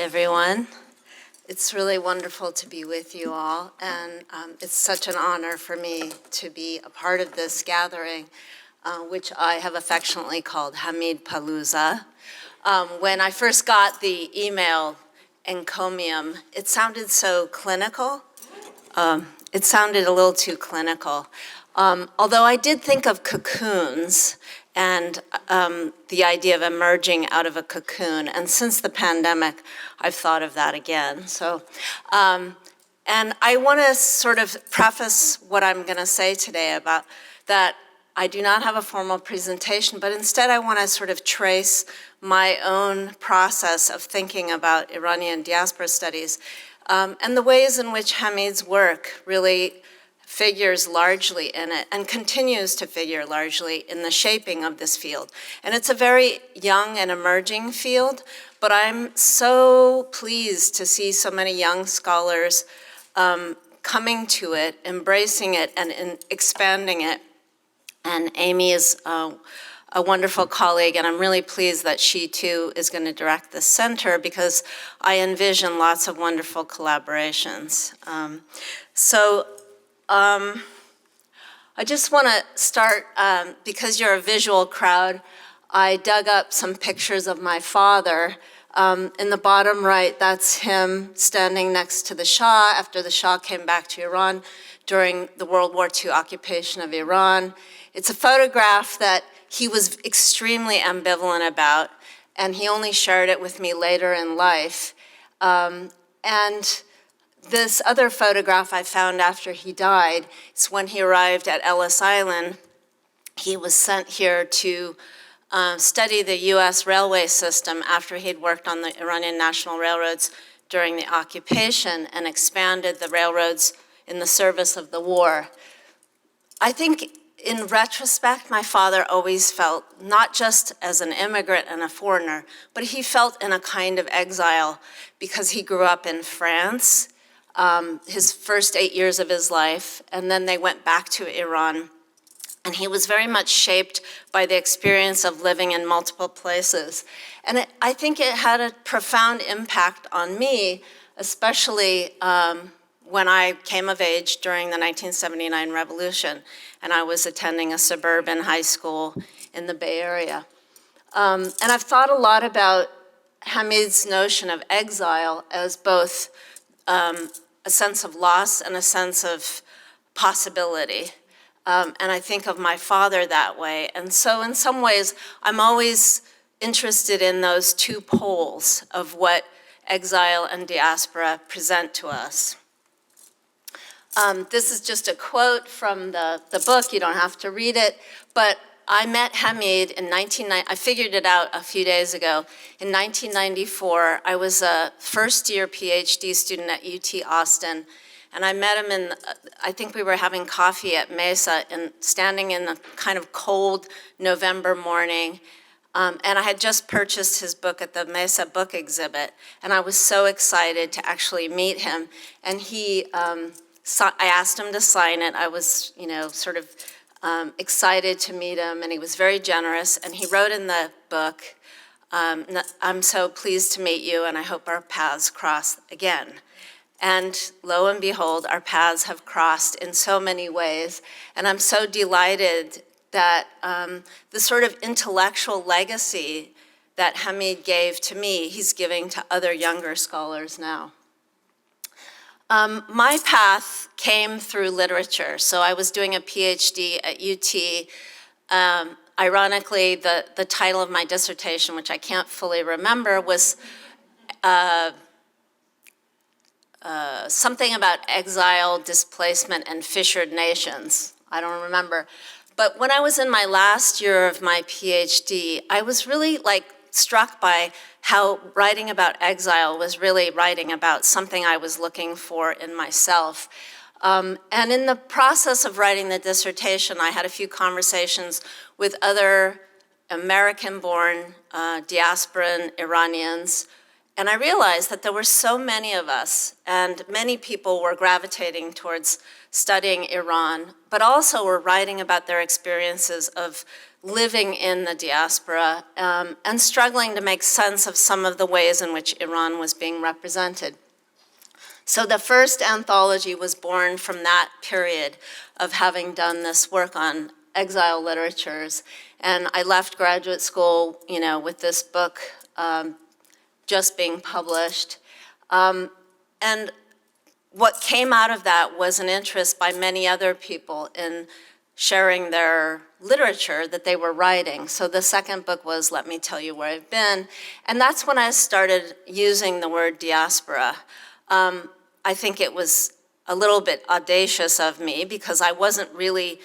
everyone. It's really wonderful to be with you all, and it's such an honor for me to be a part of this gathering, which I have affectionately called Hamid Palooza. When I first got the email encomium, it sounded so clinical. It sounded a little too clinical. Although I did think of cocoons and the idea of emerging out of a cocoon. And since the pandemic, I've thought of that again. So, and I want to sort of preface what I'm going to say today about that I do not have a formal presentation, but instead I want to sort of trace my own process of thinking about Iranian diaspora studies and the ways in which Hamid's work really figures largely in it and continues to figure largely in the shaping of this field. And it's a very young and emerging field, but I'm so pleased to see so many young scholars coming to it, embracing it, and expanding it. And Amy is a wonderful colleague, and I'm really pleased that she too is going to direct the center because I envision lots of wonderful collaborations. I just want to start, because you're a visual crowd, I dug up some pictures of my father. In the bottom right, that's him standing next to the Shah after the Shah came back to Iran during the World War II occupation of Iran. It's a photograph that he was extremely ambivalent about, and he only shared it with me later in life. And this other photograph I found after he died, it's when he arrived at Ellis Island. He was sent here to study the US railway system after he'd worked on the Iranian National Railroads during the occupation and expanded the railroads in the service of the war. I think in retrospect, my father always felt, not just as an immigrant and a foreigner, but he felt in a kind of exile because he grew up in France, his first 8 years of his life, and then they went back to Iran. And he was very much shaped by the experience of living in multiple places. And I think it had a profound impact on me, especially when I came of age during the 1979 revolution, and I was attending a suburban high school in the Bay Area. And I've thought a lot about Hamid's notion of exile as both a sense of loss and a sense of possibility. And I think of my father that way. And so in some ways, I'm always interested in those two poles of what exile and diaspora present to us. This is just a quote from the book. You don't have to read it. But I met Hamid in 1990. I figured it out a few days ago. In 1994, I was a first-year PhD student at UT Austin. And I met him I think we were having coffee at Mesa and standing in a kind of cold November morning. And I had just purchased his book at the Mesa book exhibit. And I was so excited to actually meet him. And I asked him to sign it. I was, sort of excited to meet him, and he was very generous. And he wrote in the book, I'm so pleased to meet you, and I hope our paths cross again. And lo and behold, our paths have crossed in so many ways. And I'm so delighted that the sort of intellectual legacy that Hamid gave to me, he's giving to other younger scholars now. My path came through literature. So I was doing a PhD at UT. Ironically, the title of my dissertation, which I can't fully remember, was something about exile, displacement, and fissured nations. I don't remember. But when I was in my last year of my PhD, I was really struck by how writing about exile was really writing about something I was looking for in myself. And in the process of writing the dissertation, I had a few conversations with other American-born diasporan Iranians And I realized that there were so many of us, and many people were gravitating towards studying Iran, but also were writing about their experiences of living in the diaspora and struggling to make sense of some of the ways in which Iran was being represented. So the first anthology was born from that period of having done this work on exile literatures. And I left graduate school, with this book just being published. And what came out of that was an interest by many other people in sharing their literature that they were writing. So the second book was Let Me Tell You Where I've Been. And that's when I started using the word diaspora. I think it was a little bit audacious of me because I wasn't really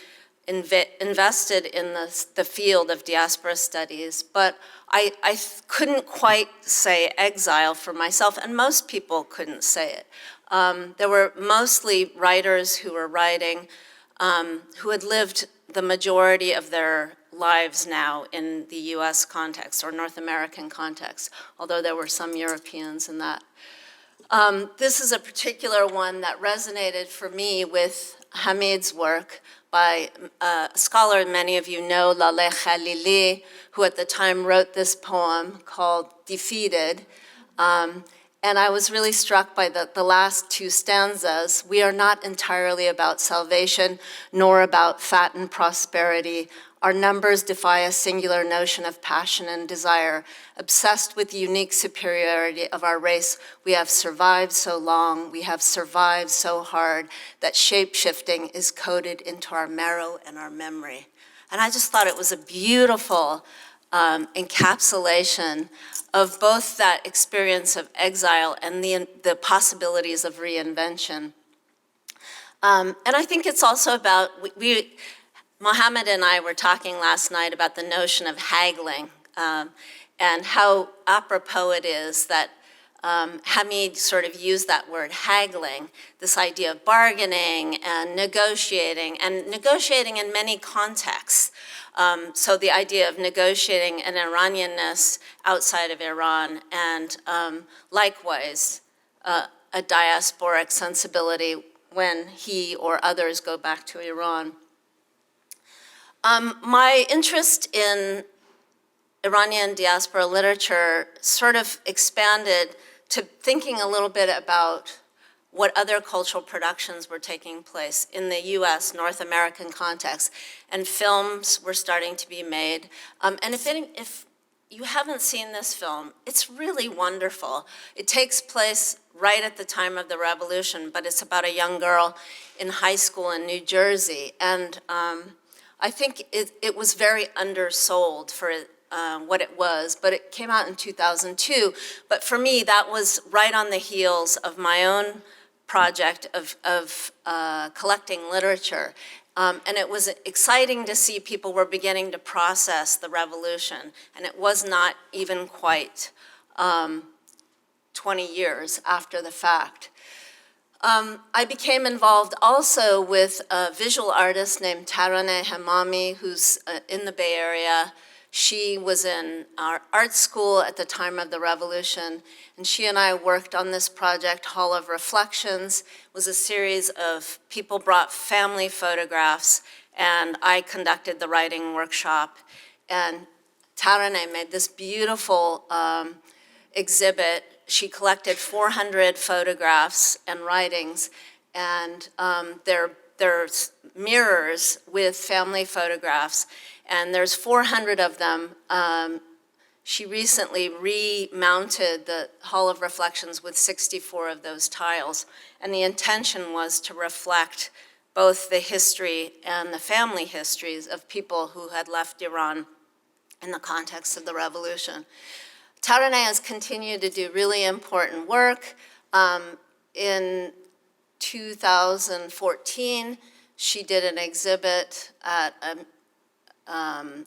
invested in the field of diaspora studies, but I couldn't quite say exile for myself, and most people couldn't say it. There were mostly writers who were writing, who had lived the majority of their lives now in the US context or North American context, although there were some Europeans in that. This is a particular one that resonated for me with Hamid's work by a scholar many of you know, Laleh Khalili, who at the time wrote this poem called Defeated. And I was really struck by the last two stanzas. We are not entirely about salvation, nor about fat and prosperity. Our numbers defy a singular notion of passion and desire. Obsessed with the unique superiority of our race, we have survived so long, we have survived so hard, that shape-shifting is coded into our marrow and our memory. And I just thought it was a beautiful encapsulation of both that experience of exile and the possibilities of reinvention. And I think it's also about, Mohammed and I were talking last night about the notion of haggling and how apropos it is that Hamid sort of used that word haggling, this idea of bargaining and negotiating in many contexts. So the idea of negotiating an Iranianness outside of Iran and likewise a diasporic sensibility when he or others go back to Iran. My interest in Iranian diaspora literature sort of expanded to thinking a little bit about what other cultural productions were taking place in the US, North American context, and films were starting to be made. And if you haven't seen this film, it's really wonderful. It takes place right at the time of the revolution, but it's about a young girl in high school in New Jersey. And I think it was very undersold for what it was, but it came out in 2002. But for me, that was right on the heels of my own project of collecting literature. And it was exciting to see people were beginning to process the revolution, and it was not even quite 20 years after the fact. I became involved also with a visual artist named Taraneh Hamami, who's in the Bay Area. She was in our art school at the time of the revolution, and she and I worked on this project, Hall of Reflections. It was a series of people brought family photographs, and I conducted the writing workshop. And Taraneh made this beautiful exhibit. She collected 400 photographs and writings, and there's mirrors with family photographs, and there's 400 of them. She recently remounted the Hall of Reflections with 64 of those tiles, and the intention was to reflect both the history and the family histories of people who had left Iran in the context of the revolution. Taraneh has continued to do really important work. In 2014, she did an exhibit at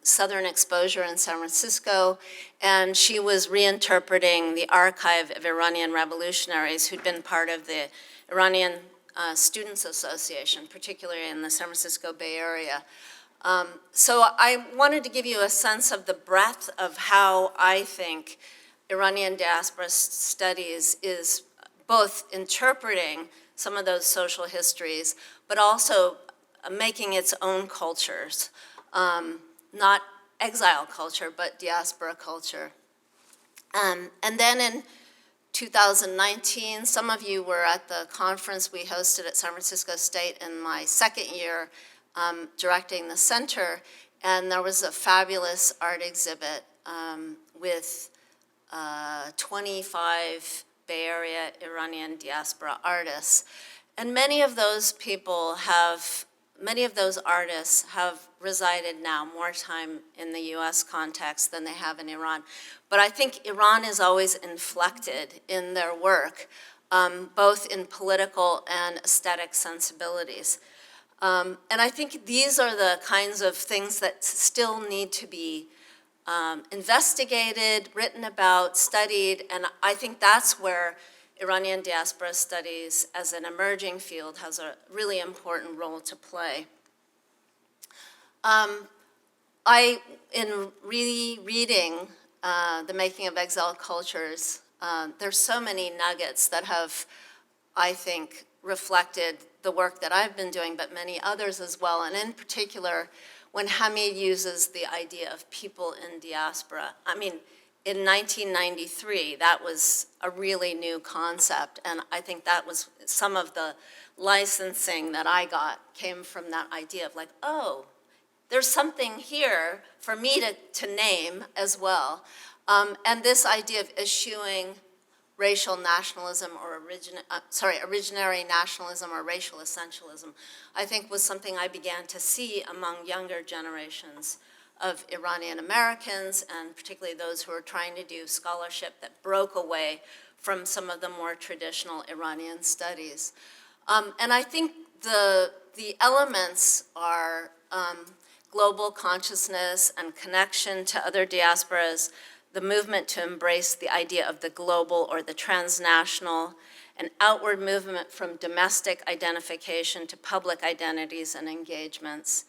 Southern Exposure in San Francisco, and she was reinterpreting the archive of Iranian revolutionaries who'd been part of the Iranian Students Association, particularly in the San Francisco Bay Area. So I wanted to give you a sense of the breadth of how I think Iranian Diaspora Studies is both interpreting some of those social histories, but also making its own cultures, not exile culture, but diaspora culture. And then in 2019, some of you were at the conference we hosted at San Francisco State in my second year directing the center, and there was a fabulous art exhibit with 25 Bay Area Iranian diaspora artists. And many of those artists have resided now more time in the US context than they have in Iran. But I think Iran is always inflected in their work, both in political and aesthetic sensibilities. And I think these are the kinds of things that still need to be investigated, written about, studied, and I think that's where Iranian Diaspora Studies as an emerging field has a really important role to play. In rereading The Making of Exile Cultures, there's so many nuggets that have, I think, reflected the work that I've been doing, but many others as well, and in particular, when Hamid uses the idea of people in diaspora. I mean, in 1993, that was a really new concept, and I think that was some of the licensing that I got came from that idea of like, oh, there's something here for me to name as well. And this idea of eschewing racial nationalism or originary nationalism or racial essentialism, I think was something I began to see among younger generations of Iranian-Americans, and particularly those who are trying to do scholarship that broke away from some of the more traditional Iranian studies. And I think the elements are global consciousness and connection to other diasporas, the movement to embrace the idea of the global or the transnational, an outward movement from domestic identification to public identities and engagements,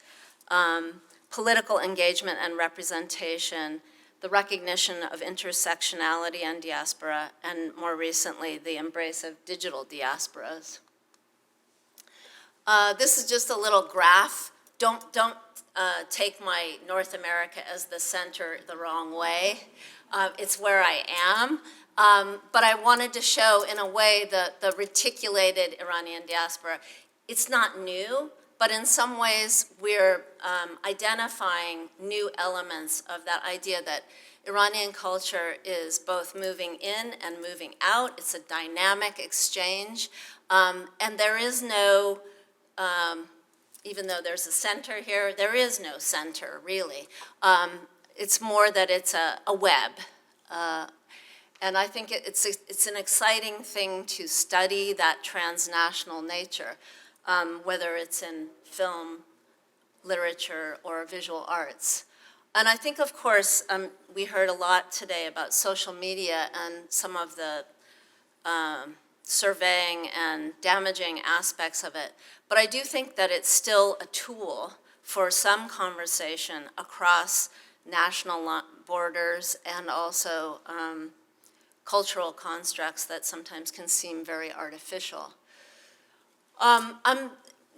political engagement and representation, the recognition of intersectionality and diaspora, and more recently, the embrace of digital diasporas. This is just a little graph. Don't take my North America as the center the wrong way. It's where I am. But I wanted to show, in a way, the reticulated Iranian diaspora. It's not new, but in some ways we're identifying new elements of that idea that Iranian culture is both moving in and moving out. It's a dynamic exchange. And there is no, even though there's a center here, there is no center, really. It's more that it's a web. And I think it's an exciting thing to study that transnational nature, whether it's in film, literature, or visual arts. And I think, of course, we heard a lot today about social media and some of the surveying and damaging aspects of it. But I do think that it's still a tool for some conversation across national borders and also cultural constructs that sometimes can seem very artificial. I'm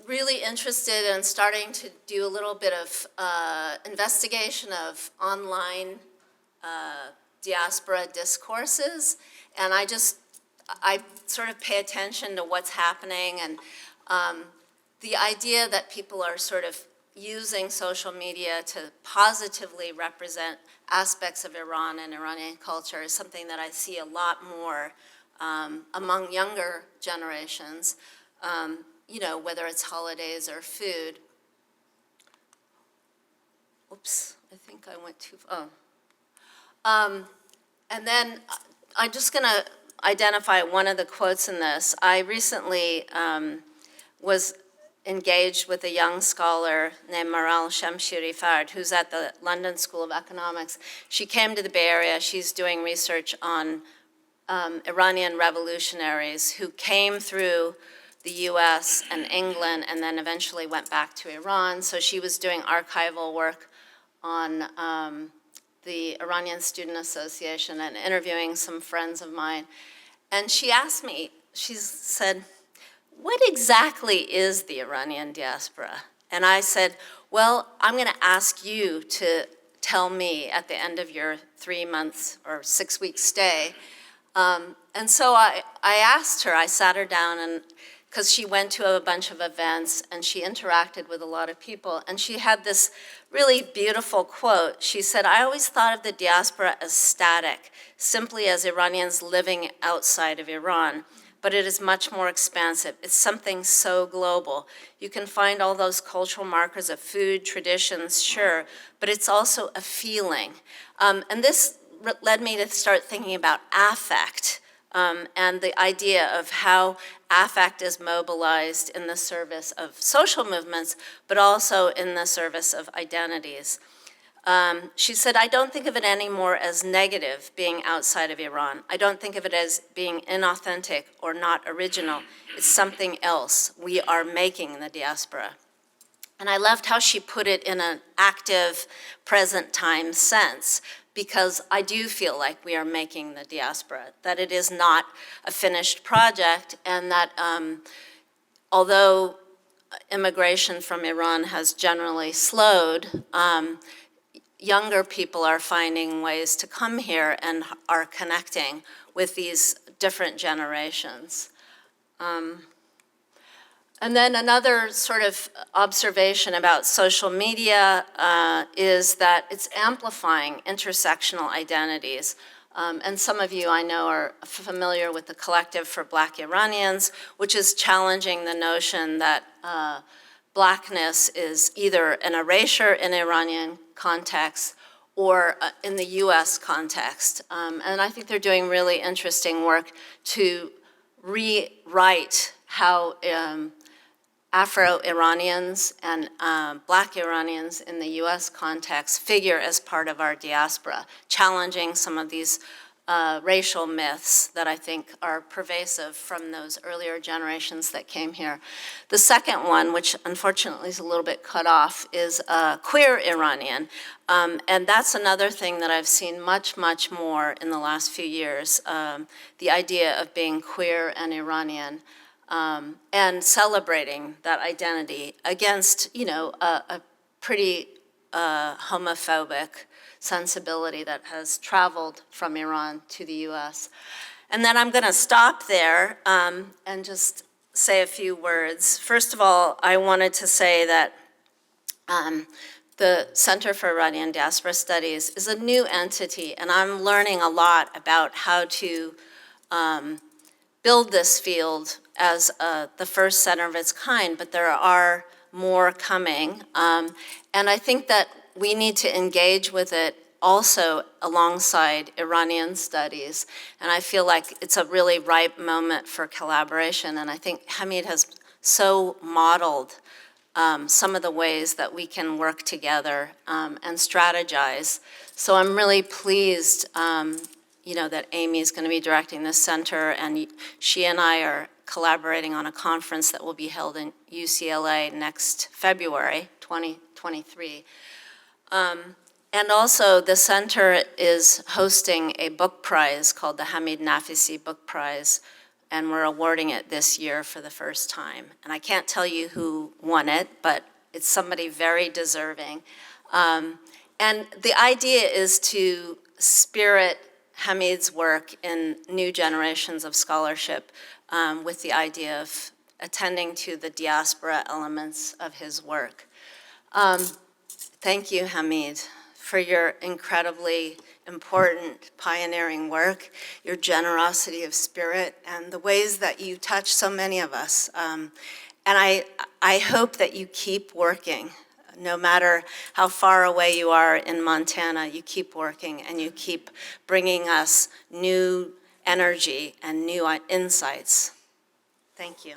really interested in starting to do a little bit of investigation of online diaspora discourses, and I sort of pay attention to what's happening, and the idea that people are sort of using social media to positively represent aspects of Iran and Iranian culture is something that I see a lot more among younger generations, you know, whether it's holidays or food. Oops, I think I went too far. And then I'm just gonna identify one of the quotes in this. I recently was engaged with a young scholar named Maral Shamshiri Fard, who's at the London School of Economics. She came to the Bay Area. She's doing research on Iranian revolutionaries who came through the US and England and then eventually went back to Iran. So she was doing archival work on the Iranian Student Association and interviewing some friends of mine. And she asked me, she said, what exactly is the Iranian diaspora? And I said, well, I'm going to ask you to tell me at the end of your 3 months or 6 week stay. And so I asked her, I sat her down, and because she went to a bunch of events and she interacted with a lot of people, and she had this really beautiful quote. She said, I always thought of the diaspora as static, simply as Iranians living outside of Iran, but it is much more expansive. It's something so global. You can find all those cultural markers of food, traditions, sure, but it's also a feeling. And this led me to start thinking about affect, and the idea of how affect is mobilized in the service of social movements, but also in the service of identities. She said, I don't think of it anymore as negative being outside of Iran. I don't think of it as being inauthentic or not original. It's something else. We are making the diaspora. And I loved how she put it in an active, present time sense, because I do feel like we are making the diaspora, that it is not a finished project, and that although immigration from Iran has generally slowed, younger people are finding ways to come here and are connecting with these different generations. And then another sort of observation about social media is that it's amplifying intersectional identities. And some of you I know are familiar with the Collective for Black Iranians, which is challenging the notion that Blackness is either an erasure in Iranian context or in the US context. And I think they're doing really interesting work to rewrite how Afro-Iranians and Black Iranians in the US context figure as part of our diaspora, challenging some of these racial myths that I think are pervasive from those earlier generations that came here. The second one, which unfortunately is a little bit cut off, is queer Iranian. And that's another thing that I've seen much, much more in the last few years, the idea of being queer and Iranian. And celebrating that identity against, a pretty homophobic sensibility that has traveled from Iran to the US. And then I'm gonna stop there and just say a few words. First of all, I wanted to say that the Center for Iranian Diaspora Studies is a new entity, and I'm learning a lot about how to build this field as the first center of its kind, but there are more coming. And I think that we need to engage with it also alongside Iranian studies. And I feel like it's a really ripe moment for collaboration. And I think Hamid has so modeled some of the ways that we can work together and strategize. So I'm really pleased that Amy is going to be directing this center, and she and I are collaborating on a conference that will be held in UCLA next February 2023. And also the center is hosting a book prize called the Hamid Naficy Book Prize, and we're awarding it this year for the first time. And I can't tell you who won it, but it's somebody very deserving. And the idea is to spirit Hamid's work in new generations of scholarship with the idea of attending to the diaspora elements of his work. Thank you, Hamid, for your incredibly important pioneering work, your generosity of spirit, and the ways that you touch so many of us. And I hope that you keep working. No matter how far away you are in Montana, you keep working and you keep bringing us new energy and new insights. Thank you.